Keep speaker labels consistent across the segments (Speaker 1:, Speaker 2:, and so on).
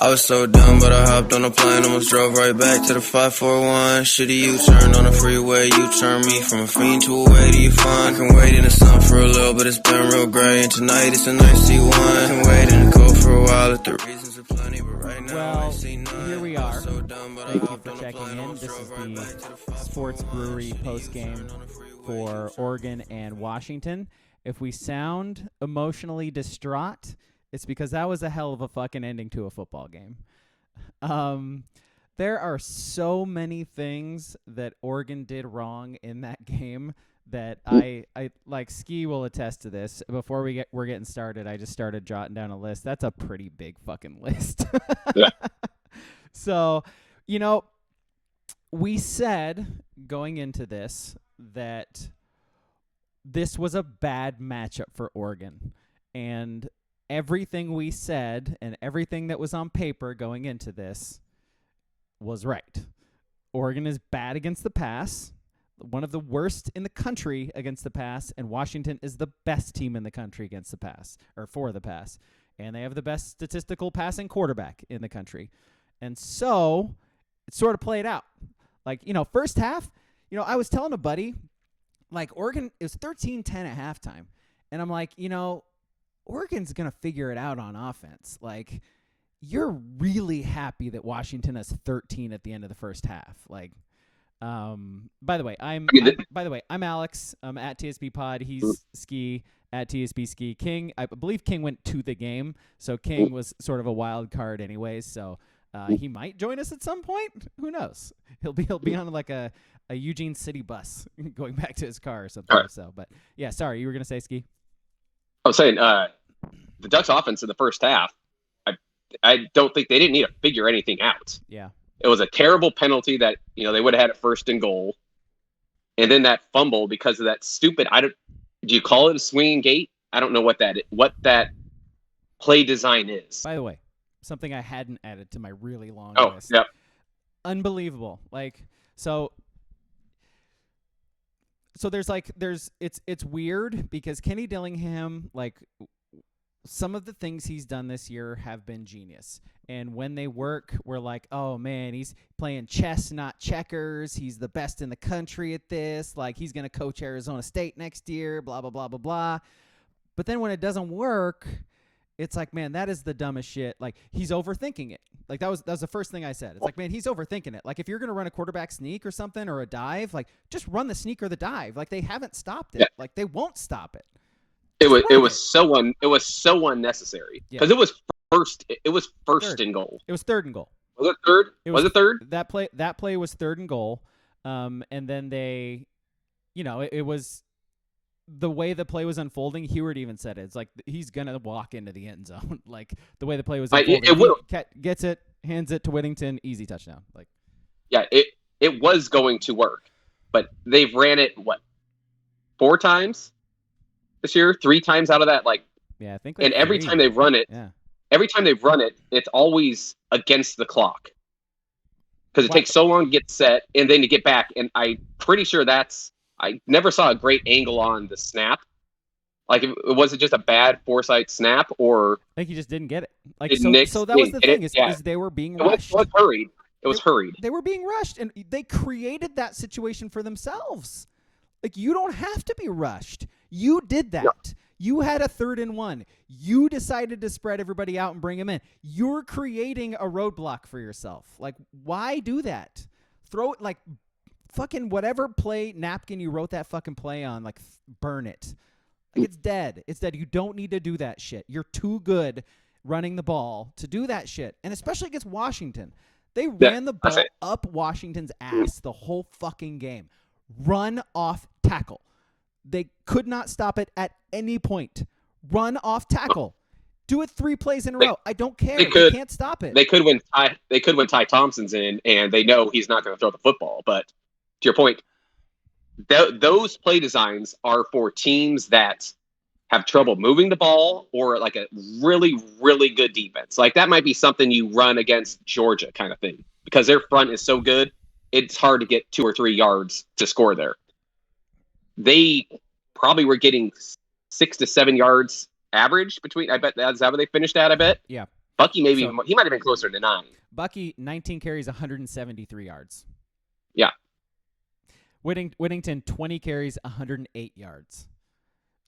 Speaker 1: I was so dumb, but I hopped on a plane, almost drove right back to the 541. Shitty U-turn on the freeway, you turn me from a fiend to a way to you fun. I can wait in the sun for a little, but it's been real gray, and tonight it's a nice C1. I can wait in the cold for a while if the reasons are plenty, but right now I ain't seen none.
Speaker 2: Here we are.
Speaker 1: So dumb, but
Speaker 2: Thank
Speaker 1: I
Speaker 2: you
Speaker 1: hopped
Speaker 2: for
Speaker 1: on a
Speaker 2: checking
Speaker 1: plane,
Speaker 2: in.
Speaker 1: almost
Speaker 2: This is
Speaker 1: drove right back to
Speaker 2: the
Speaker 1: the 541.
Speaker 2: Sports Brewery postgame for Oregon and Washington. If we sound emotionally distraught, it's because that was a hell of a fucking ending to a football game. There are so many things that Oregon did wrong in that game that I like. Ski will attest to this. Before we're getting started, I just started jotting down a list. That's a pretty big fucking list.
Speaker 3: Yeah.
Speaker 2: So, we said going into this that this was a bad matchup for Oregon, and everything we said and everything that was on paper going into this was right. Oregon is bad against the pass, one of the worst in the country against the pass, and Washington is the best team in the country against the pass, or for the pass. And they have the best statistical passing quarterback in the country. And so it sort of played out. Like, first half, I was telling a buddy, like, Oregon, it was 13-10 at halftime. And I'm like, Oregon's going to figure it out on offense. Like, you're really happy that Washington has 13 at the end of the first half. Like, by the way, I'm Alex. I'm at TSB Pod. He's Ski at TSB Ski. King, I believe King went to the game, so King was sort of a wild card anyways. So he might join us at some point. Who knows? He'll be on like a Eugene City bus going back to his car or something. Right. So, but yeah, sorry, you were gonna say, Ski?
Speaker 3: I was saying the Ducks offense in the first half, I don't think they didn't need to figure anything out.
Speaker 2: Yeah.
Speaker 3: It was a terrible penalty that, they would have had it first and goal. And then that fumble because of that stupid, do you call it a swinging gate? I don't know what that play design is.
Speaker 2: By the way, something I hadn't added to my really long list.
Speaker 3: Yep.
Speaker 2: Unbelievable. Like, so it's weird because Kenny Dillingham, like, some of the things he's done this year have been genius. And when they work, we're like, oh, man, he's playing chess, not checkers. He's the best in the country at this. Like, he's going to coach Arizona State next year, blah, blah, blah, blah, blah. But then when it doesn't work, it's like, man, that is the dumbest shit. Like, he's overthinking it. Like, that was the first thing I said. It's like, man, he's overthinking it. Like, if you're going to run a quarterback sneak or something or a dive, like, just run the sneak or the dive. Like, they haven't stopped it. Yeah. Like, they won't stop it.
Speaker 3: It was so unnecessary because it was first and goal.
Speaker 2: It was third and goal.
Speaker 3: Was it third? Was it third?
Speaker 2: That play was third and goal. And then they, it was the way the play was unfolding. Heward even said it. It's like he's gonna walk into the end zone. Like the way the play was unfolding. Gets it, hands it to Whittington, easy touchdown. Like,
Speaker 3: yeah, it was going to work, but they've ran it 4 times this year, 3 times out of that,
Speaker 2: yeah, I think.
Speaker 3: And every time they've run it, it's always against the clock because it takes so long to get set and then to get back. And I'm pretty sure I never saw a great angle on the snap. Like, it wasn't just a bad foresight snap, or
Speaker 2: I think he just didn't get it. Like, so that was the thing is they were being rushed.
Speaker 3: It was hurried. It was hurried.
Speaker 2: They were being rushed, and they created that situation for themselves. Like, you don't have to be rushed. You did that. Yeah. You had a 3rd and 1. You decided to spread everybody out and bring them in. You're creating a roadblock for yourself. Like, why do that? Throw it, like, fucking whatever play napkin you wrote that fucking play on, like, burn it. Like, it's dead. It's dead. You don't need to do that shit. You're too good running the ball to do that shit. And especially against Washington. They ran the ball up Washington's ass the whole fucking game. Run off tackle. They could not stop it at any point. Run off tackle. Do it 3 plays in a row. I don't care. They can't stop it.
Speaker 3: They could when Ty Thompson's in, and they know he's not going to throw the football. But to your point, those play designs are for teams that have trouble moving the ball or like a really, really good defense. Like, that might be something you run against Georgia kind of thing because their front is so good. It's hard to get 2 or 3 yards to score there. They probably were getting 6 to 7 yards average between. I bet that's how they finished at. I bet.
Speaker 2: Yeah.
Speaker 3: Bucky he might have been closer to 9.
Speaker 2: Bucky, 19 carries, 173 yards.
Speaker 3: Yeah.
Speaker 2: Whittington, 20 carries, 108 yards.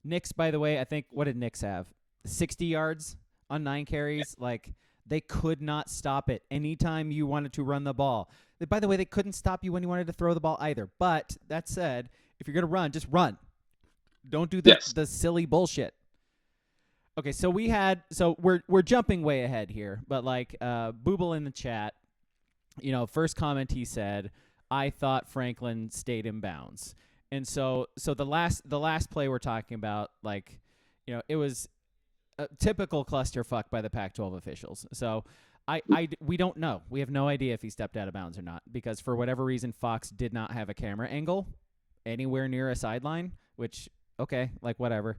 Speaker 2: Nix, by the way, I think, what did Nix have? 60 yards on 9 carries? Yeah. Like, they could not stop it anytime you wanted to run the ball. By the way, they couldn't stop you when you wanted to throw the ball either. But that said, if you're going to run, just run. Don't do the silly bullshit. Okay, so we're jumping way ahead here, but like Booble in the chat, first comment he said, I thought Franklin stayed in bounds. And so the last play we're talking about, like, it was a typical clusterfuck by the Pac-12 officials. So we don't know. We have no idea if he stepped out of bounds or not, because for whatever reason Fox did not have a camera angle anywhere near a sideline, which, okay, like, whatever.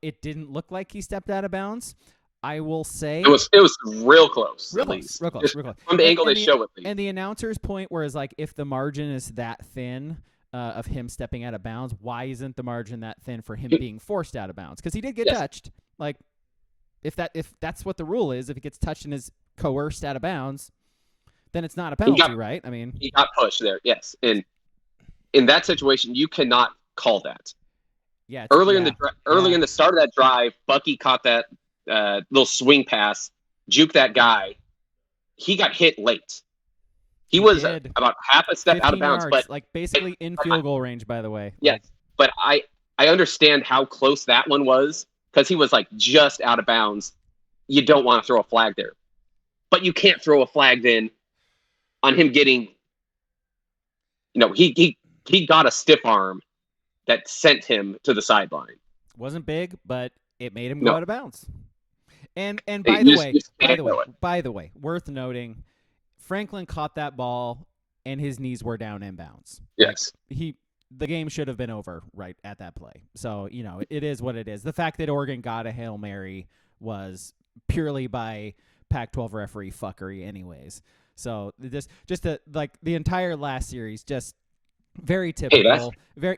Speaker 2: It didn't look like he stepped out of bounds. I will say
Speaker 3: it was real close.
Speaker 2: Real
Speaker 3: close.
Speaker 2: From
Speaker 3: the angle they show it.
Speaker 2: And the announcer's point was like, if the margin is that thin of him stepping out of bounds, why isn't the margin that thin for him being forced out of bounds? Because he did get touched. Like, if that's what the rule is, if he gets touched and is coerced out of bounds, then it's not a penalty, right? I mean,
Speaker 3: he got pushed there. Yes, and in that situation, you cannot call that.
Speaker 2: Yeah.
Speaker 3: Early in the start of that drive, Bucky caught that little swing pass, juked that guy. He got hit late. He was about half a step out of bounds,
Speaker 2: yards,
Speaker 3: but
Speaker 2: like basically in field goal range. By the way.
Speaker 3: Yes, but I understand how close that one was, because he was like just out of bounds. You don't want to throw a flag there, but you can't throw a flag then on him getting. He got a stiff arm that sent him to the sideline.
Speaker 2: Wasn't big, but it made him go out of bounds. And by the way, worth noting, Franklin caught that ball and his knees were down inbounds.
Speaker 3: Yes.
Speaker 2: Like, the game should have been over right at that play. So, it is what it is. The fact that Oregon got a Hail Mary was purely by Pac-12 referee fuckery anyways. So just the entire last series, just very typical. Very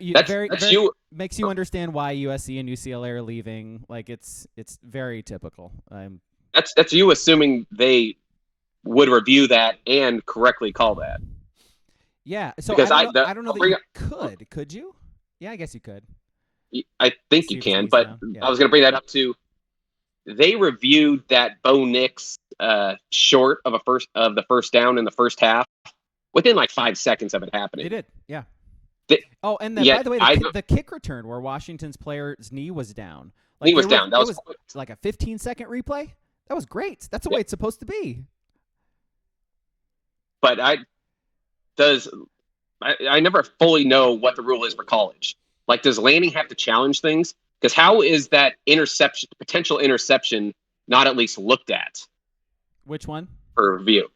Speaker 2: makes you understand why USC and UCLA are leaving. Like, it's very typical.
Speaker 3: That's you assuming they would review that and correctly call that.
Speaker 2: Yeah. So
Speaker 3: because
Speaker 2: I don't know that you could. Could you? Yeah, I guess you could.
Speaker 3: I think you can, but I was going to bring that up too. They reviewed that Bo Nix short of the first down in the first half within like 5 seconds of it happening.
Speaker 2: They did, yeah. And by the way, the kick return where Washington's player's knee was down. Like,
Speaker 3: knee was down. That was
Speaker 2: like a 15-second replay. That was great. That's the way it's supposed to be.
Speaker 3: But I never fully know what the rule is for college. Like, does Lanning have to challenge things? Because how is that potential interception, not at least looked at?
Speaker 2: Which one?
Speaker 3: For review.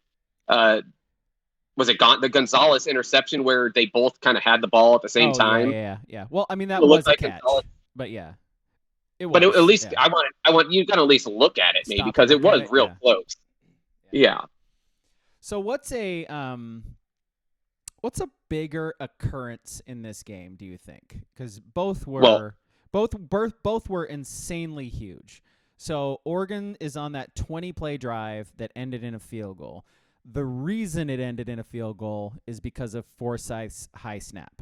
Speaker 3: Was it the Gonzalez interception where they both kind of had the ball at the same time?
Speaker 2: Yeah. Well, I mean, that was a catch. But yeah. It was.
Speaker 3: But at least I want you to at least look at it, maybe, because it was real close. Yeah.
Speaker 2: So what's a bigger occurrence in this game, do you think? Because both were insanely huge. So Oregon is on that 20-play drive that ended in a field goal. The reason it ended in a field goal is because of Forsyth's high snap.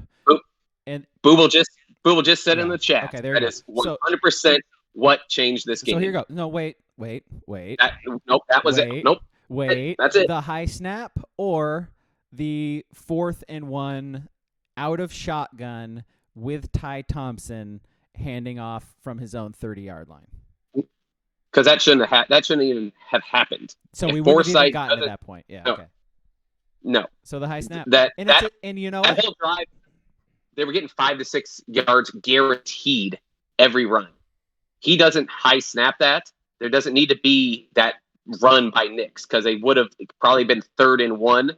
Speaker 2: And
Speaker 3: Booble just said in the chat.
Speaker 2: Okay, there
Speaker 3: that is 100% what changed this game.
Speaker 2: So here you go. No, wait.
Speaker 3: That was it. Nope.
Speaker 2: Wait.
Speaker 3: That's it.
Speaker 2: The high snap or the 4th and 1 out of shotgun with Ty Thompson handing off from his own 30-yard line.
Speaker 3: Because that shouldn't even have happened.
Speaker 2: So we wouldn't have even gotten to that point. Yeah.
Speaker 3: No.
Speaker 2: Okay.
Speaker 3: No.
Speaker 2: So the high snap.
Speaker 3: And you know that whole drive, they were getting 5 to 6 yards guaranteed every run. He doesn't high snap that. There doesn't need to be that run by Nix, because they would have probably been 3rd and 1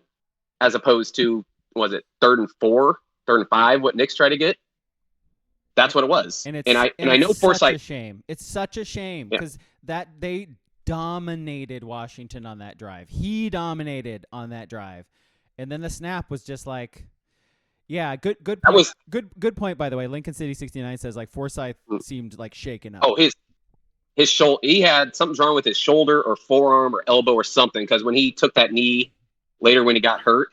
Speaker 3: as opposed to, was it 3rd and 4, 3rd and 5? What Nix tried to get. That's what it was. And I know Forsyth.
Speaker 2: It's such a shame because that they dominated Washington on that drive. He dominated on that drive, and then the snap was just like, good point. Good point, by the way. Lincoln City 69 says like Forsyth seemed like shaken up.
Speaker 3: Oh, his shoulder. He had something's wrong with his shoulder or forearm or elbow or something. Because when he took that knee later, when he got hurt,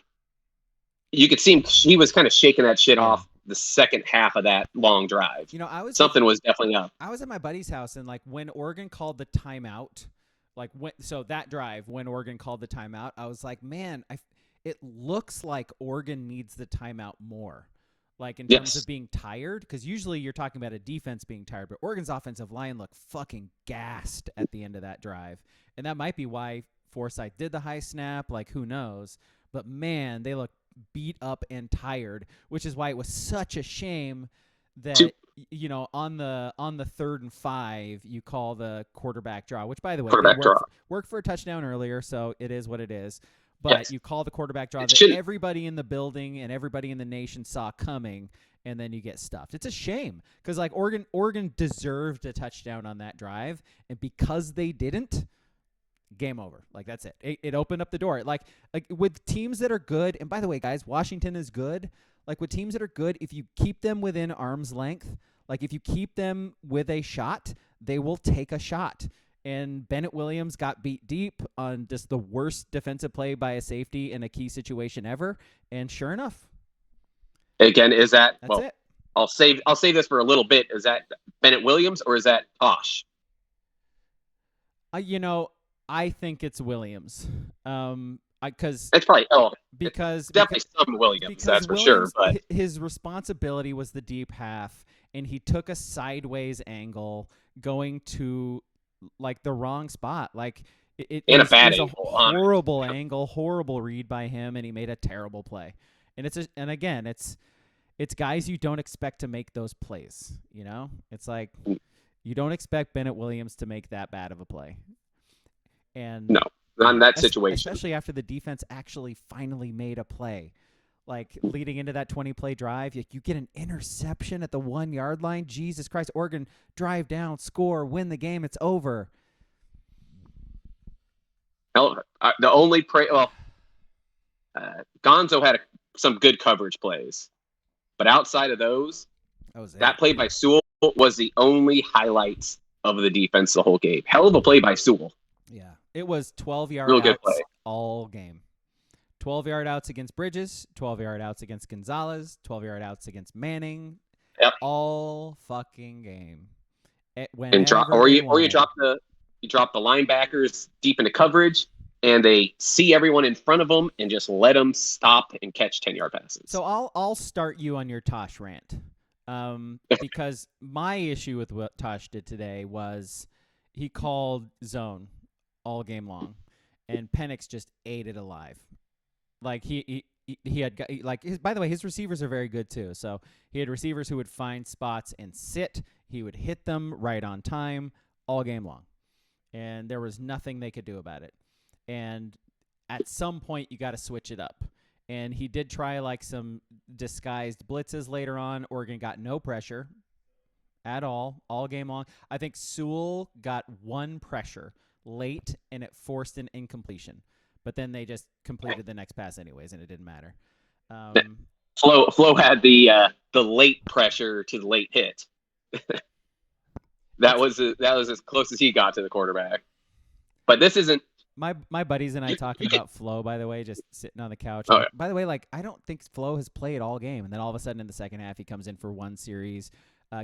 Speaker 3: you could see him. He was kind of shaking that shit off the second half of that long drive.
Speaker 2: You know,
Speaker 3: something was definitely up.
Speaker 2: I was at my buddy's house, and like when Oregon called the timeout, that drive when Oregon called the timeout, I was like, man, it looks like Oregon needs the timeout more. Like in terms of being tired, because usually you're talking about a defense being tired, but Oregon's offensive line looked fucking gassed at the end of that drive. And that might be why Forsythe did the high snap, like who knows. But man, they looked beat up and tired, which is why it was such a shame that on the 3rd and 5 you call the quarterback draw, which by the way worked for a touchdown earlier, so it is what it is. But you call the quarterback draw that everybody in the building and everybody in the nation saw coming, and then you get stuffed. It's a shame because like Oregon deserved a touchdown on that drive, and because they didn't, game over. Like that's it. It opened up the door. Like with teams that are good, and by the way, guys, Washington is good. Like with teams that are good, if you keep them within arm's length, like if you keep them with a shot, they will take a shot. And Bennett Williams got beat deep on just the worst defensive play by a safety in a key situation ever. And sure enough.
Speaker 3: Again, that's
Speaker 2: it.
Speaker 3: I'll save this for a little bit. Is that Bennett Williams or is that Tosh?
Speaker 2: I think it's Williams. Because
Speaker 3: it's probably
Speaker 2: definitely
Speaker 3: some Williams, that's for
Speaker 2: Williams,
Speaker 3: sure. But
Speaker 2: his responsibility was the deep half, and he took a sideways angle going to like the wrong spot. Like it was a horrible angle, horrible read by him, and he made a terrible play. And it's guys you don't expect to make those plays. You know, it's like you don't expect Bennett Williams to make that bad of a play. And
Speaker 3: no, not in that situation.
Speaker 2: Especially after the defense actually finally made a play. Like leading into that 20-play drive, you get an interception at the 1-yard line. Jesus Christ, Oregon drive down, score, win the game. It's over.
Speaker 3: The only Gonzo had some good coverage plays, but outside of those, that play by Sewell was the only highlights of the defense the whole game. Hell of a play by Sewell.
Speaker 2: Yeah, it was 12-yard
Speaker 3: Real
Speaker 2: outs
Speaker 3: good play.
Speaker 2: all game. 12-yard outs against Bridges, 12-yard outs against Gonzalez, 12-yard outs against Manning.
Speaker 3: Yep.
Speaker 2: All fucking game.
Speaker 3: You drop the linebackers deep into coverage, and they see everyone in front of them and just let them stop and catch 10-yard passes.
Speaker 2: So I'll start you on your Tosh rant, because my issue with what Tosh did today was he called zone all game long, and Penix just ate it alive. Like he had by the way, his receivers are very good too. So he had receivers who would find spots and sit. He would hit them right on time all game long, and there was nothing they could do about it. And at some point, you got to switch it up. And he did try like some disguised blitzes later on. Oregon got no pressure at all game long. I think Sewell got one pressure late, and it forced an incompletion. But then they just completed the next pass anyways, and it didn't matter.
Speaker 3: Flo had the late pressure to the late hit. that was as close as he got to the quarterback. But this isn't.
Speaker 2: My buddies and I talking about Flo, by the way, just sitting on the couch.
Speaker 3: Oh, yeah.
Speaker 2: By the way, like I don't think Flo has played all game, and then all of a sudden in the second half he comes in for one series,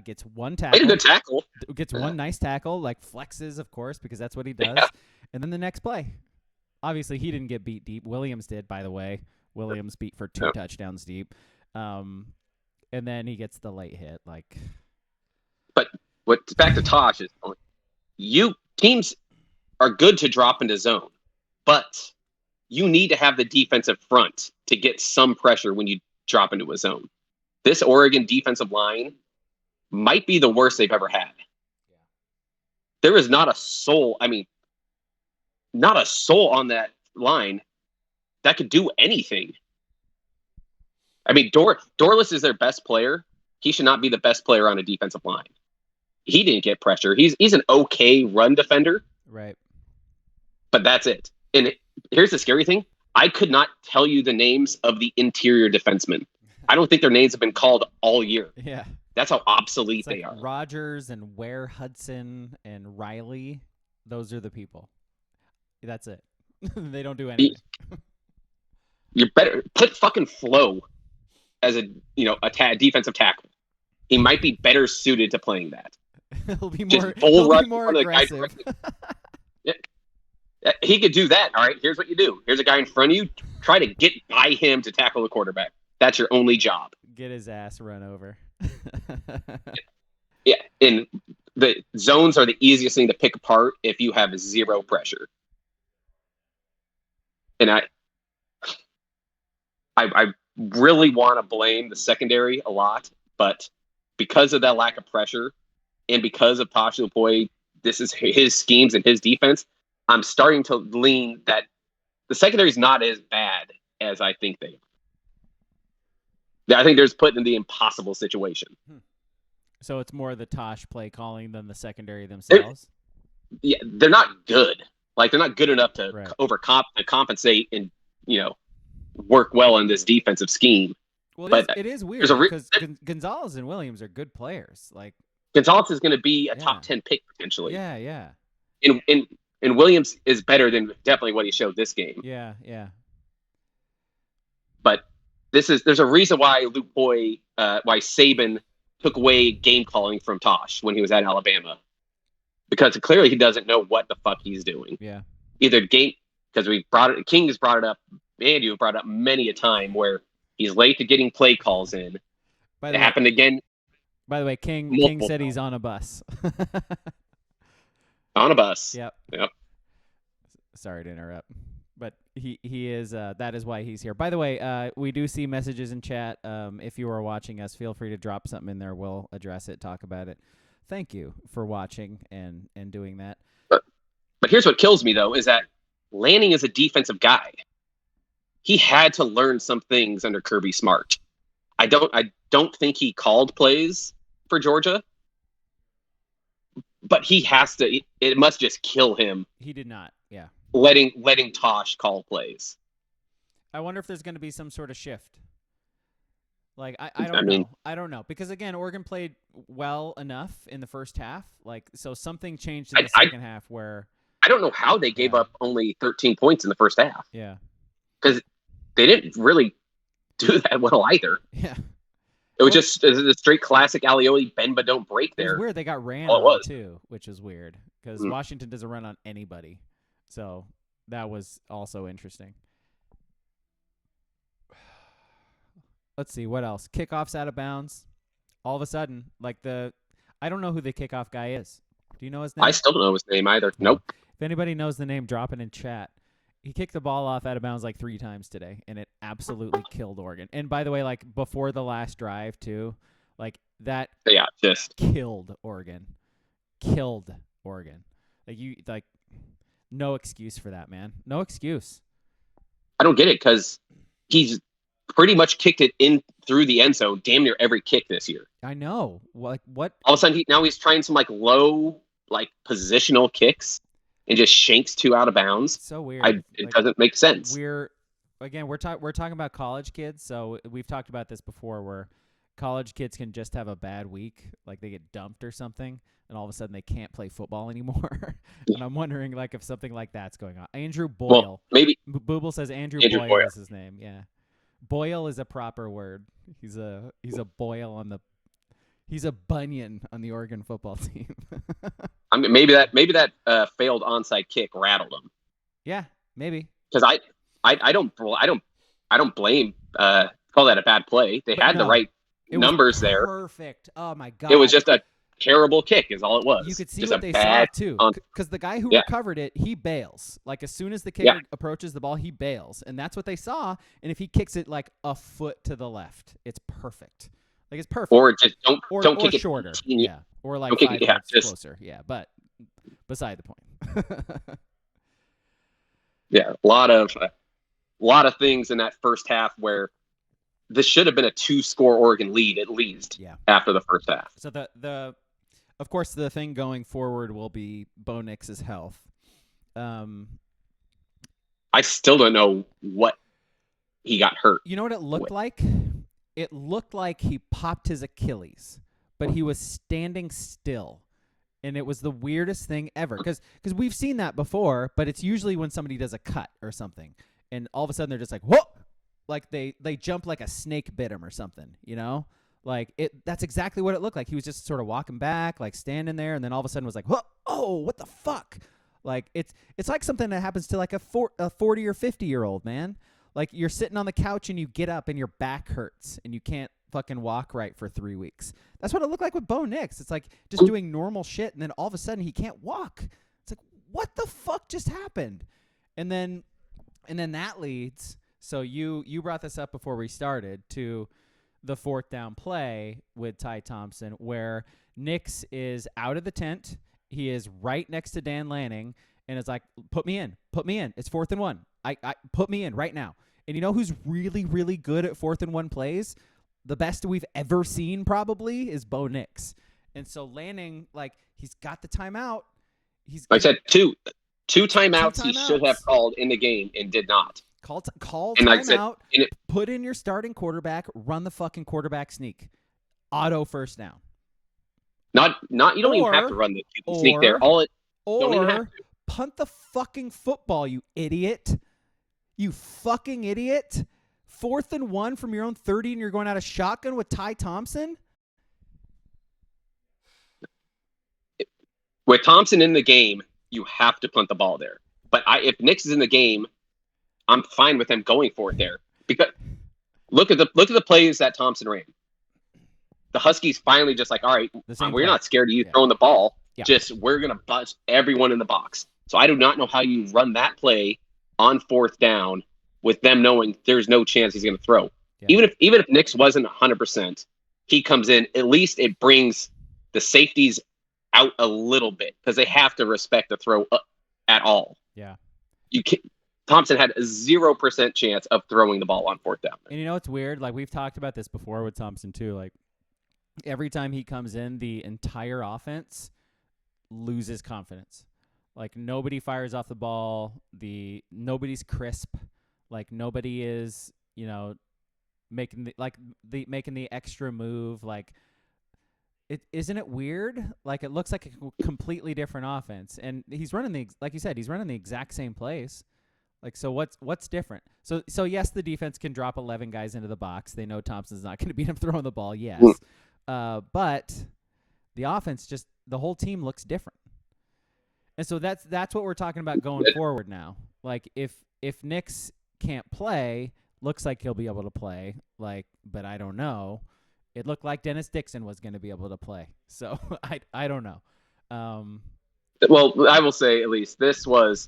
Speaker 2: gets one tackle.
Speaker 3: Made a good tackle.
Speaker 2: Gets one nice tackle, like flexes, of course, because that's what he does. Yeah. And then the next play. Obviously, he didn't get beat deep. Williams did, by the way. Williams beat for 2 touchdowns deep. And then he gets the late hit.
Speaker 3: But back to Tosh is, teams are good to drop into zone, but you need to have the defensive front to get some pressure when you drop into a zone. This Oregon defensive line might be the worst they've ever had. Yeah. There is not a soul. Not a soul on that line that could do anything. Dorless is their best player. He should not be the best player on a defensive line. He didn't get pressure. He's an okay run defender.
Speaker 2: Right.
Speaker 3: But that's it. And here's the scary thing. I could not tell you the names of the interior defensemen. I don't think their names have been called all year.
Speaker 2: Yeah.
Speaker 3: That's how obsolete
Speaker 2: It's like
Speaker 3: they are.
Speaker 2: Rogers and Ware Hudson and Riley. Those are the people. That's it. They don't do anything.
Speaker 3: You're better put fucking Flo as a defensive tackle. He might be better suited to playing that.
Speaker 2: He'll be
Speaker 3: Just
Speaker 2: more,
Speaker 3: bull
Speaker 2: he'll
Speaker 3: rush
Speaker 2: be more
Speaker 3: in front of the guy
Speaker 2: aggressive.
Speaker 3: Yeah. He could do that. All right, here's what you do. Here's a guy in front of you. Try to get by him to tackle the quarterback. That's your only job.
Speaker 2: Get his ass run over.
Speaker 3: Yeah, and the zones are the easiest thing to pick apart if you have zero pressure. And I really want to blame the secondary a lot, but because of that lack of pressure and because of Tosh Lupoy, this is his schemes and his defense, I'm starting to lean that the secondary is not as bad as I think they are. I think they're put in the impossible situation.
Speaker 2: So it's more the Tosh play calling than the secondary themselves?
Speaker 3: They're not good. Like, they're not good enough to
Speaker 2: Right.
Speaker 3: compensate and, work well in this defensive scheme.
Speaker 2: Well,
Speaker 3: But
Speaker 2: it is weird
Speaker 3: there's a
Speaker 2: because Gonzalez and Williams are good players. Like,
Speaker 3: Gonzalez is going to be a
Speaker 2: Yeah.
Speaker 3: top 10 pick potentially.
Speaker 2: yeah.
Speaker 3: And Williams is better than definitely what he showed this game.
Speaker 2: Yeah.
Speaker 3: But there's a reason why why Saban took away game calling from Tosh when he was at Alabama, because clearly he doesn't know what the fuck he's doing.
Speaker 2: Yeah.
Speaker 3: Either game, because King has brought it up, and you've brought it up many a time where he's late to getting play calls in. It happened again.
Speaker 2: By the way, King said he's on a bus.
Speaker 3: On a bus.
Speaker 2: Yep. Sorry to interrupt, but he is. That is why he's here. By the way, we do see messages in chat. If you are watching us, feel free to drop something in there. We'll address it, talk about it. Thank you for watching and doing that.
Speaker 3: But here's what kills me though, is that Lanning is a defensive guy. He had to learn some things under Kirby Smart. I don't think he called plays for Georgia, but he has to. It must just kill him.
Speaker 2: He did not. Yeah.
Speaker 3: Letting Tosh call plays.
Speaker 2: I wonder if there's going to be some sort of shift. Like, I don't know. I don't know. Because, again, Oregon played well enough in the first half. Like, so something changed in the second half where...
Speaker 3: I don't know how they gave up only 13 points in the first half.
Speaker 2: Yeah.
Speaker 3: Because they didn't really do that well either.
Speaker 2: Yeah.
Speaker 3: It was just a straight classic Alioli bend but don't break there.
Speaker 2: It was weird. They got ran on, too, which is weird. Because Washington doesn't run on anybody. So that was also interesting. Let's see, what else? Kickoffs out of bounds. All of a sudden, I don't know who the kickoff guy is. Do you know his name?
Speaker 3: I still don't know his name either. Nope.
Speaker 2: If anybody knows the name, drop it in chat. He kicked the ball off out of bounds 3 times today, and it absolutely killed Oregon. And by the way, before the last drive too, that
Speaker 3: just
Speaker 2: killed Oregon. Killed Oregon. No excuse for that, man. No excuse.
Speaker 3: I don't get it because he's pretty much kicked it in through the end zone damn near every kick this year.
Speaker 2: I know. What?
Speaker 3: All of a sudden, he's trying some low positional kicks and just shanks 2 out of bounds.
Speaker 2: It's so weird.
Speaker 3: It doesn't make sense.
Speaker 2: We're talking about college kids, so we've talked about this before where college kids can just have a bad week, they get dumped or something, and all of a sudden they can't play football anymore. And I'm wondering if something like that's going on. Andrew Boyle.
Speaker 3: Well, maybe
Speaker 2: Booble says Andrew Boyle is his name. Yeah. Boyle is a proper word. He's a Boyle he's a Bunyan on the Oregon football team.
Speaker 3: I mean, maybe that failed onside kick rattled him.
Speaker 2: Yeah, maybe.
Speaker 3: Because I don't blame call that a bad play. They had the right numbers there.
Speaker 2: Perfect. Oh my god.
Speaker 3: It was just a terrible kick is all it was.
Speaker 2: You could see
Speaker 3: just
Speaker 2: what they saw too, because the guy who recovered it, he bails. As soon as the kicker approaches the ball, he bails, and that's what they saw. And if he kicks it a foot to the left, it's perfect. It's perfect.
Speaker 3: Or just don't kick it
Speaker 2: shorter.
Speaker 3: Yeah.
Speaker 2: Or 5 yards closer. Yeah, but beside the point.
Speaker 3: Yeah, a lot of things in that first half where this should have been a 2-score Oregon lead at least after the first half.
Speaker 2: So of course, the thing going forward will be Bo Nix's health.
Speaker 3: I still don't know what he got hurt.
Speaker 2: You know what it looked like? It looked like he popped his Achilles, but he was standing still. And it was the weirdest thing ever because we've seen that before, but it's usually when somebody does a cut or something. And all of a sudden they're just like, whoa, like they jump like a snake bit him or something, you know? Like that's exactly what it looked like. He was just sort of walking back, like standing there, and then all of a sudden was like, whoa, oh, what the fuck? Like it's like something that happens to like a 40 or 50-year-old man. Like you're sitting on the couch and you get up and your back hurts and you can't fucking walk right for 3 weeks. That's what it looked like with Bo Nix. It's like just doing normal shit, and then all of a sudden he can't walk. It's like, what the fuck just happened? And then that leads. So you brought this up before we started to the fourth down play with Ty Thompson, where Nix is out of the tent. He is right next to Dan Lanning, and it's like, put me in. It's 4th and 1. I put me in right now. And you know who's really, really good at 4th and 1 plays? The best we've ever seen probably is Bo Nix. And so Lanning, like, he's got the timeout.
Speaker 3: I said two timeouts he should have called in the game and did not.
Speaker 2: Call timeout, put in your starting quarterback, run the fucking quarterback sneak. Auto first down.
Speaker 3: Not you don't even have to run the sneak there. Don't even have to.
Speaker 2: Punt the fucking football, you idiot. You fucking idiot. 4th and 1 from your own 30 and you're going out of shotgun with Ty Thompson?
Speaker 3: With Thompson in the game, you have to punt the ball there. But if Nix is in the game, I'm fine with him going for it there. Because look at the plays that Thompson ran. The Huskies finally just like, all right, we're not scared of you throwing the ball. Yeah. Just we're going to bust everyone in the box. So I do not know how you run that play on 4th down with them knowing there's no chance he's going to throw. Yeah. Even if Nix wasn't 100%, he comes in, at least it brings the safeties out a little bit because they have to respect the throw at all.
Speaker 2: Yeah.
Speaker 3: Thompson had a 0% chance of throwing the ball on 4th down.
Speaker 2: And you know what's weird? Like we've talked about this before with Thompson too. Like every time he comes in, the entire offense loses confidence. Like nobody fires off the ball. Nobody's crisp. Like nobody is, making the extra move. Like isn't it weird? Like it looks like a completely different offense, and he's running like you said, he's running the exact same plays. Like so, what's different? So yes, the defense can drop 11 guys into the box. They know Thompson's not going to beat him throwing the ball. Yes, but the offense the whole team looks different, and so that's what we're talking about going forward now. Like if Nix can't play, looks like he'll be able to play. Like, but I don't know. It looked like Dennis Dixon was going to be able to play. So I don't know.
Speaker 3: Well, I will say at least this was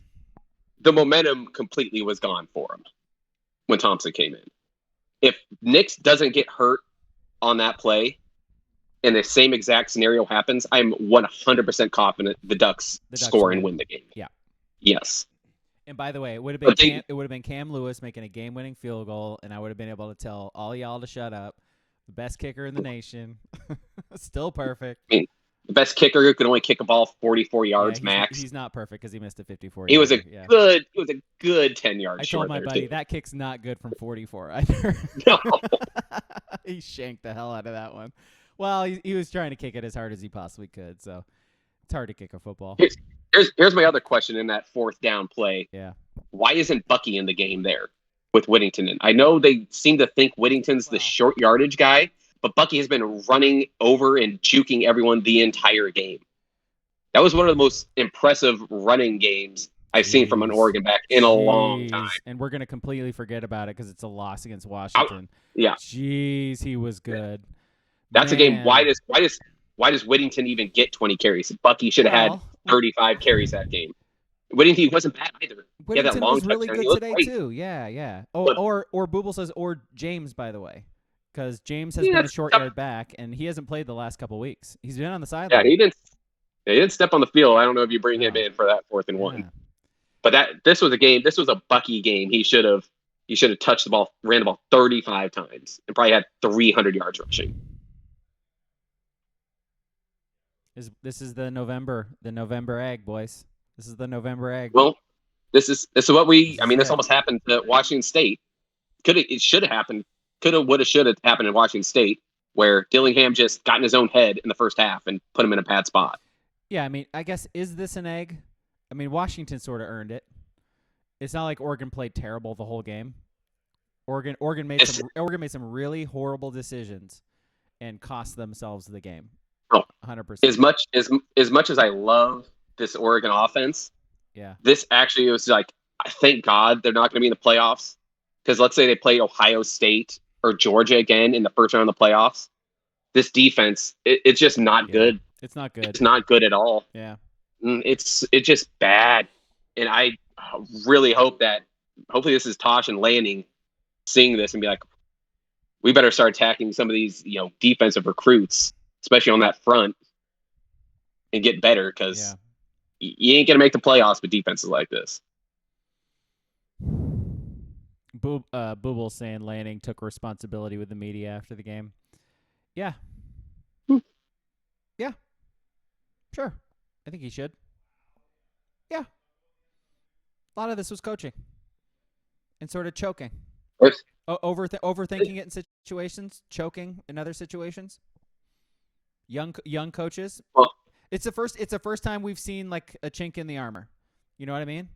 Speaker 3: the momentum completely was gone for him when Thompson came in. If Nix doesn't get hurt on that play and the same exact scenario happens, I'm 100% confident the Ducks score and win the game.
Speaker 2: Yeah.
Speaker 3: Yes.
Speaker 2: And by the way, it would have been Cam Lewis making a game-winning field goal, and I would have been able to tell all y'all to shut up. The best kicker in the nation, still perfect.
Speaker 3: I mean, the best kicker who could only kick a ball 44 yards max.
Speaker 2: He's not perfect because he missed a 54.
Speaker 3: It was a good 10 yards.
Speaker 2: I told my buddy that kick's not good from 44 either.
Speaker 3: No,
Speaker 2: he shanked the hell out of that one. Well, he was trying to kick it as hard as he possibly could, so it's hard to kick a football.
Speaker 3: Here's my other question in that 4th down play.
Speaker 2: Yeah.
Speaker 3: Why isn't Bucky in the game there with Whittington in? I know they seem to think Whittington's the short yardage guy, but Bucky has been running over and juking everyone the entire game. That was one of the most impressive running games I've seen from an Oregon back in a long time.
Speaker 2: And we're going to completely forget about it because it's a loss against Washington.
Speaker 3: Yeah.
Speaker 2: Jeez, he was good.
Speaker 3: That's a game. Why does Whittington even get 20 carries? Bucky should have had 35 carries that game. Whittington wasn't bad either.
Speaker 2: Whittington was really good today too. Yeah. Or Booble says, or James, by the way, because James has been a short yard back, and he hasn't played the last couple of weeks. He's been on the sideline.
Speaker 3: Yeah, he didn't step on the field. I don't know if you bring him in for that 4th and 1. But this was a game. This was a Bucky game. He should have touched the ball, ran the ball 35 times, and probably had 300 yards rushing.
Speaker 2: This is the November egg, boys. This is the November egg.
Speaker 3: Well, this is what this almost happened to Washington State. It should have happened. Would have, should have happened in Washington State. where Dillingham just got in his own head in the first half and put him in a bad spot.
Speaker 2: Yeah, I mean, I guess, is this an egg? I mean, Washington sort of earned it. It's not like Oregon played terrible the whole game. Oregon made some really horrible decisions and cost themselves the game. 100%.
Speaker 3: As much as I love this Oregon offense,
Speaker 2: yeah,
Speaker 3: this actually was like, thank God they're not going to be in the playoffs. Because let's say they played Ohio State or Georgia again in the first round of the playoffs. This defense, it's just not good.
Speaker 2: It's not good.
Speaker 3: It's not good at all.
Speaker 2: Yeah.
Speaker 3: It's just bad. And I really hope that, hopefully this is Tosh and Lanning seeing this and be like, we better start attacking some of these, defensive recruits, especially on that front, and get better, because you ain't going to make the playoffs with defenses like this.
Speaker 2: Booble saying Lanning took responsibility with the media after the game. Yeah. Yeah. Sure. I think he should. Yeah. A lot of this was coaching and sort of choking. Overthinking it in situations, choking in other situations. Young coaches.
Speaker 3: Well,
Speaker 2: it's the first time we've seen like a chink in the armor. You know what I mean?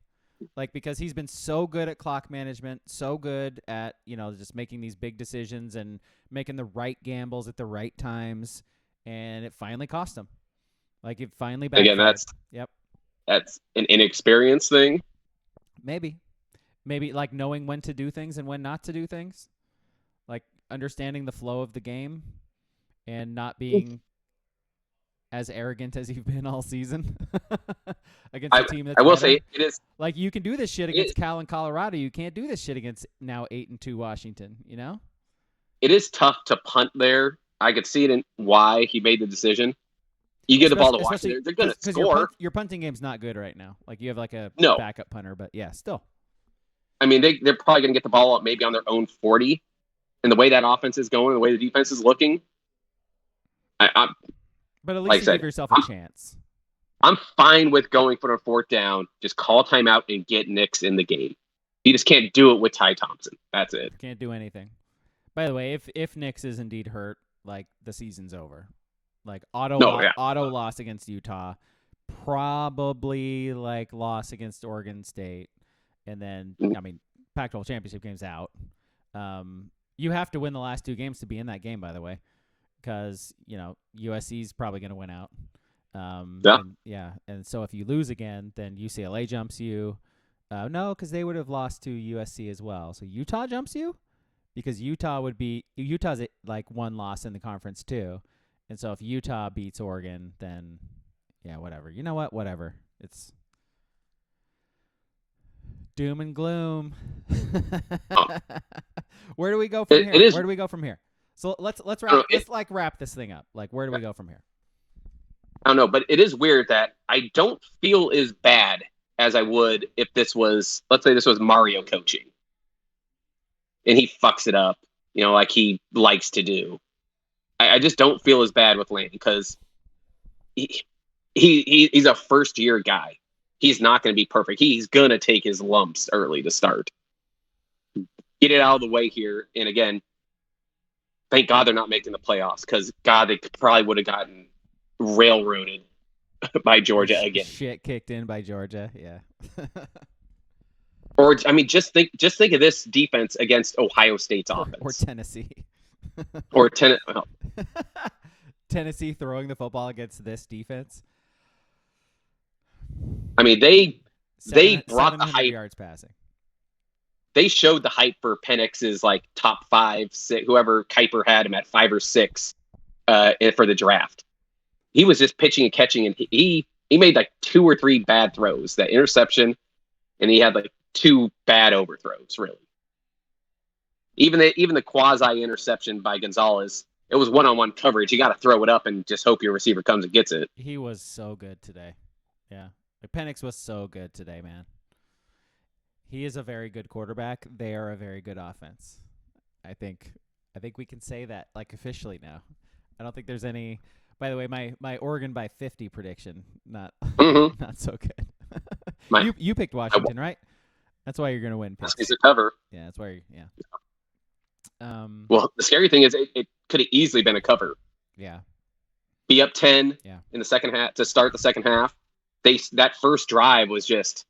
Speaker 2: Like, because he's been so good at clock management, so good at, just making these big decisions and making the right gambles at the right times, and it finally cost him. Like, it finally backfired.
Speaker 3: Again, that's an inexperience thing.
Speaker 2: Maybe like knowing when to do things and when not to do things, like understanding the flow of the game and not being as arrogant as you've been all season against a team that's
Speaker 3: I will
Speaker 2: better.
Speaker 3: say it is
Speaker 2: like, you can do this shit against Cal and Colorado. You can't do this shit against now 8-2 Washington.
Speaker 3: It is tough to punt there. I could see it in why he made the decision. You get the ball to Washington, they're going to score.
Speaker 2: Your punting game's not good right now. Like, you have like a backup punter, but yeah, still.
Speaker 3: I mean, they're probably going to get the ball up maybe on their own 40. And the way that offense is going, the way the defense is looking,
Speaker 2: but at least you give yourself a chance.
Speaker 3: I'm fine with going for a fourth down. Just call timeout and get Nix in the game. You just can't do it with Ty Thompson. That's it.
Speaker 2: Can't do anything. By the way, if Nix is indeed hurt, like, the season's over. Like, auto loss against Utah, probably like loss against Oregon State, and then I mean, Pac-12 championship game's out. You have to win the last two games to be in that game, by the way, because USC's probably going to win out. And so if you lose again, then UCLA jumps you. No, because they would have lost to USC as well. So Utah jumps you, because Utah's like one loss in the conference too. And so if Utah beats Oregon, then whatever. You know what? Whatever. It's doom and gloom. Where do we go from here? Where do we go from here? So let's wrap this thing up. Like, where do we go from here?
Speaker 3: I don't know, but it is weird that I don't feel as bad as I would if this was, let's say this was Mario coaching, and he fucks it up, like he likes to do. I just don't feel as bad with Lane, because he's a first year guy. He's not going to be perfect. He's going to take his lumps early to start. Get it out of the way here. And again, thank God they're not making the playoffs, because God, they probably would have gotten railroaded by Georgia again.
Speaker 2: Shit kicked in by Georgia, yeah.
Speaker 3: Or I mean, just think of this defense against Ohio State's offense,
Speaker 2: or Tennessee. Tennessee throwing the football against this defense.
Speaker 3: I mean, they brought the hype.
Speaker 2: Yards passing.
Speaker 3: They showed the hype for Penix's like top 5, 6, whoever Kuiper had him at 5 or 6 for the draft. He was just pitching and catching, and he made like 2 or 3 bad throws. That interception, and he had like 2 bad overthrows, really. Even the quasi interception by Gonzalez, it was one-on-one coverage. You got to throw it up and just hope your receiver comes and gets it.
Speaker 2: He was so good today. Yeah. Penix was so good today, man. He is a very good quarterback. They are a very good offense. I think we can say that, like, officially now. I don't think there's any. By the way, my Oregon by 50 prediction, not so good. You picked Washington, right? That's why you're going to win.
Speaker 3: It's a cover.
Speaker 2: Yeah, that's why.
Speaker 3: Well, the scary thing is it could have easily been a cover.
Speaker 2: Yeah.
Speaker 3: Be up 10
Speaker 2: Yeah.
Speaker 3: in the second half to start the second half. That first drive was just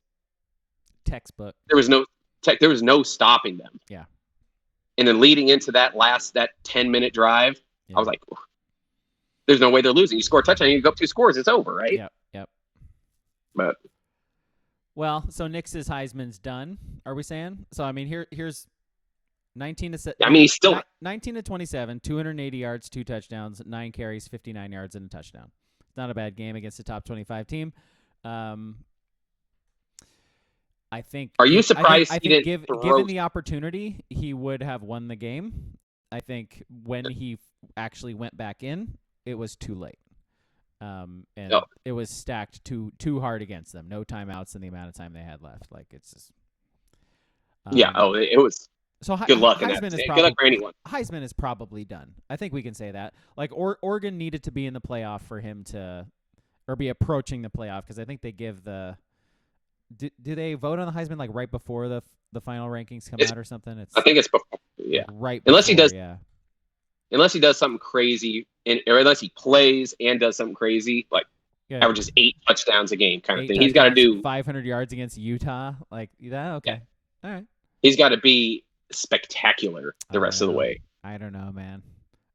Speaker 2: Textbook.
Speaker 3: there was no stopping them.
Speaker 2: Yeah.
Speaker 3: And then leading into that 10-minute drive,
Speaker 2: Yeah.
Speaker 3: I was like, there's no way they're losing. You score a touchdown, you go up 2 scores, it's over, right?
Speaker 2: Yep.
Speaker 3: But
Speaker 2: well, so Nix's Heisman's done. Are we saying? So I mean, here's 19 to
Speaker 3: he's still
Speaker 2: 19 to 27, 280 yards, 2 touchdowns, 9 carries, 59 yards, and a touchdown. It's not a bad game against a top 25 team. I think.
Speaker 3: Are you surprised
Speaker 2: I think given the opportunity, he would have won the game. I think when he actually went back in, it was too late. It was stacked too hard against them. No timeouts in the amount of time they had left. Like it's just.
Speaker 3: It was.
Speaker 2: So
Speaker 3: good luck.
Speaker 2: Heisman is
Speaker 3: good luck for anyone.
Speaker 2: Heisman is probably done. I think we can say that. Like Oregon needed to be in the playoff for him to, or be approaching the playoff, because I think they give the. Do they vote on the Heisman like right before the final rankings come out or something?
Speaker 3: I think it's before. Yeah.
Speaker 2: Like right.
Speaker 3: Unless
Speaker 2: before,
Speaker 3: he does.
Speaker 2: Yeah.
Speaker 3: Unless he does something crazy, or unless he plays and does something crazy, like averages 8 touchdowns a game kind of thing. He's got to do
Speaker 2: 500 yards against Utah. Like that. Okay.
Speaker 3: Yeah.
Speaker 2: All right.
Speaker 3: He's got to be spectacular the rest of the way.
Speaker 2: I don't know, man.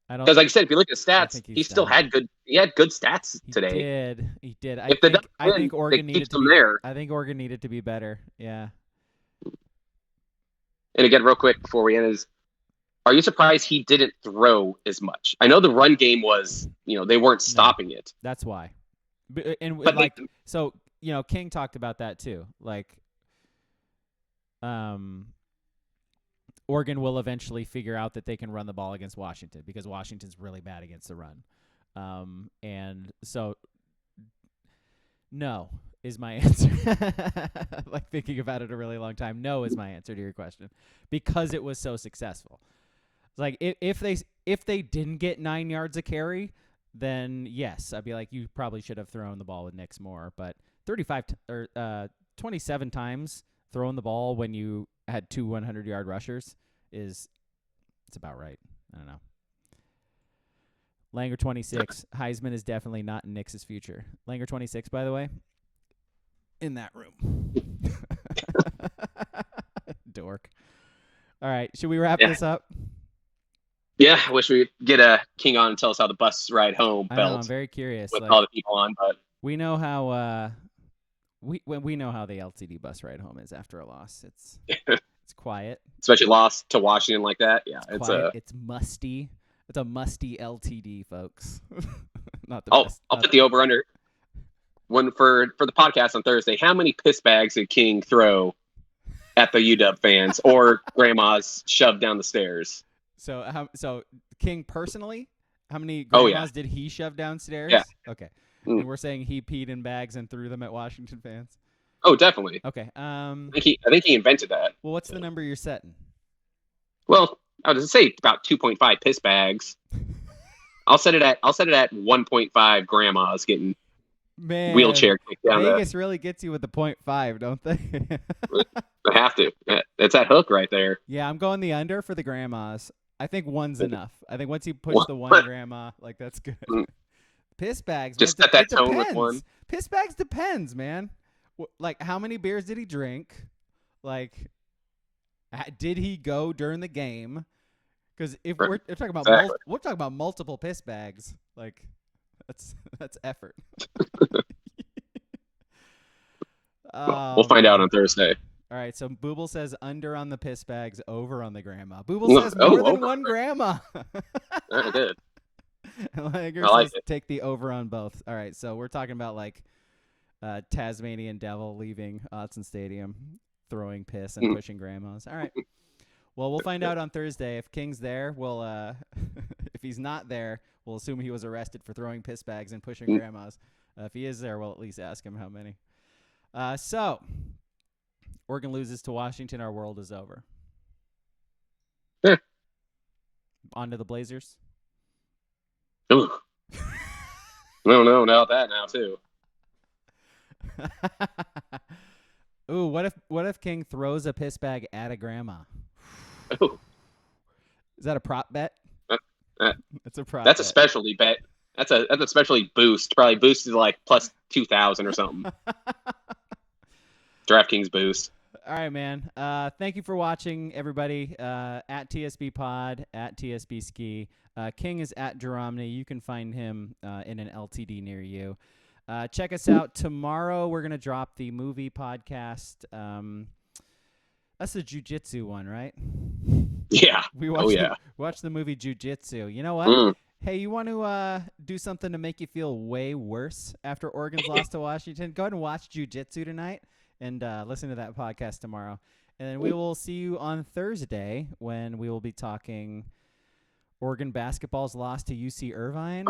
Speaker 2: I don't.
Speaker 3: Because like I said, if you look at stats, he still had good. He had good stats today.
Speaker 2: He did.
Speaker 3: I think
Speaker 2: Oregon needed to be
Speaker 3: there.
Speaker 2: I think Oregon needed to be better. Yeah.
Speaker 3: And again, real quick before we end, are you surprised he didn't throw as much? I know the run game was, they weren't stopping it.
Speaker 2: That's why. But King talked about that too. Like, Oregon will eventually figure out that they can run the ball against Washington, because Washington's really bad against the run. And so, no is my answer. Like, thinking about it a really long time, no is my answer to your question, because it was so successful. Like, if they didn't get 9 yards a carry, then yes, I'd be like, you probably should have thrown the ball with Nix more. But 27 times throwing the ball when you had 2 100-yard rushers it's about right. I don't know. Langer 26, Heisman is definitely not in Nix's future. Langer 26, by the way, in that room. Dork. All right, should we wrap this up?
Speaker 3: Yeah, I wish we could get King on and tell us how the bus ride home felt.
Speaker 2: I know, I'm very curious.
Speaker 3: With all the people on, but
Speaker 2: we know how we know how the LTD bus ride home is after a loss. It's quiet.
Speaker 3: Especially lost to Washington like that. Yeah,
Speaker 2: it's quiet. It's musty. It's a musty LTD, folks. Not the best.
Speaker 3: I'll put the over under. One for the podcast on Thursday. How many piss bags did King throw at the UW fans or grandmas shoved down the stairs?
Speaker 2: So King personally, how many grandmas did he shove downstairs?
Speaker 3: Yeah.
Speaker 2: Okay. And we're saying he peed in bags and threw them at Washington fans?
Speaker 3: Oh, definitely.
Speaker 2: Okay.
Speaker 3: I think he invented that.
Speaker 2: Well, what's the number you're setting?
Speaker 3: Well, I was say about 2.5 piss bags. I'll set it at 1.5 grandmas getting wheelchair kicked down.
Speaker 2: Vegas really gets you with the 0.5, don't they?
Speaker 3: I have to. It's that hook right there.
Speaker 2: Yeah, I'm going the under for the grandmas. I think one's enough. I think once you push the one grandma, like, that's good. Piss bags.
Speaker 3: Just set that tone with one.
Speaker 2: Piss bags depends, man. Like, how many beers did he drink? Like, did he go during the game? Because if we're talking about we're talking about multiple piss bags, like, that's effort.
Speaker 3: We'll find out on Thursday.
Speaker 2: All right, so Booble says under on the piss bags, over on the grandma. Booble says more than one grandma.
Speaker 3: Very good.
Speaker 2: Langer says take the over on both. All right, so we're talking about like Tasmanian Devil leaving Autzen Stadium, throwing piss and pushing grandmas. All right. Well, we'll find out on Thursday. If King's there, we'll if he's not there, we'll assume he was arrested for throwing piss bags and pushing grandmas. If he is there, we'll at least ask him how many. So, Oregon loses to Washington. Our world is over.
Speaker 3: Yeah.
Speaker 2: On to the Blazers.
Speaker 3: Ooh. No, now that now too.
Speaker 2: Ooh, what if King throws a piss bag at a grandma?
Speaker 3: Ooh.
Speaker 2: Is that a prop bet?
Speaker 3: Uh,
Speaker 2: It's a prop.
Speaker 3: That's a
Speaker 2: bet.
Speaker 3: specialty bet. That's a specialty boost. Probably boosted like plus 2,000 or something. DraftKings boost.
Speaker 2: All right, man. Thank you for watching, everybody. At TSB Pod, at TSB Ski. King is at Jeromney. You can find him in an LTD near you. Check us out tomorrow. We're gonna drop the movie podcast. That's the jiu-jitsu one, right?
Speaker 3: Yeah.
Speaker 2: We watched the movie Jiu-Jitsu. You know what? Hey, you want to do something to make you feel way worse after Oregon's lost to Washington? Go ahead and watch Jiu-Jitsu tonight and listen to that podcast tomorrow. And then we will see you on Thursday when we will be talking Oregon basketball's loss to UC Irvine.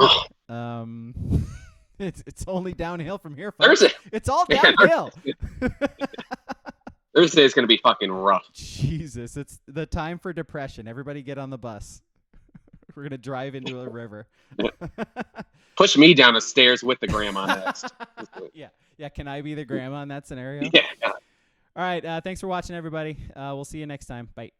Speaker 2: It's only downhill from here, folks.
Speaker 3: Thursday.
Speaker 2: It's all downhill.
Speaker 3: Thursday is going to be fucking rough.
Speaker 2: Jesus, it's the time for depression. Everybody get on the bus. We're going to drive into a river.
Speaker 3: Push me down the stairs with the grandma next.
Speaker 2: Yeah. Can I be the grandma in that scenario?
Speaker 3: Yeah.
Speaker 2: All right. Thanks for watching, everybody. We'll see you next time. Bye.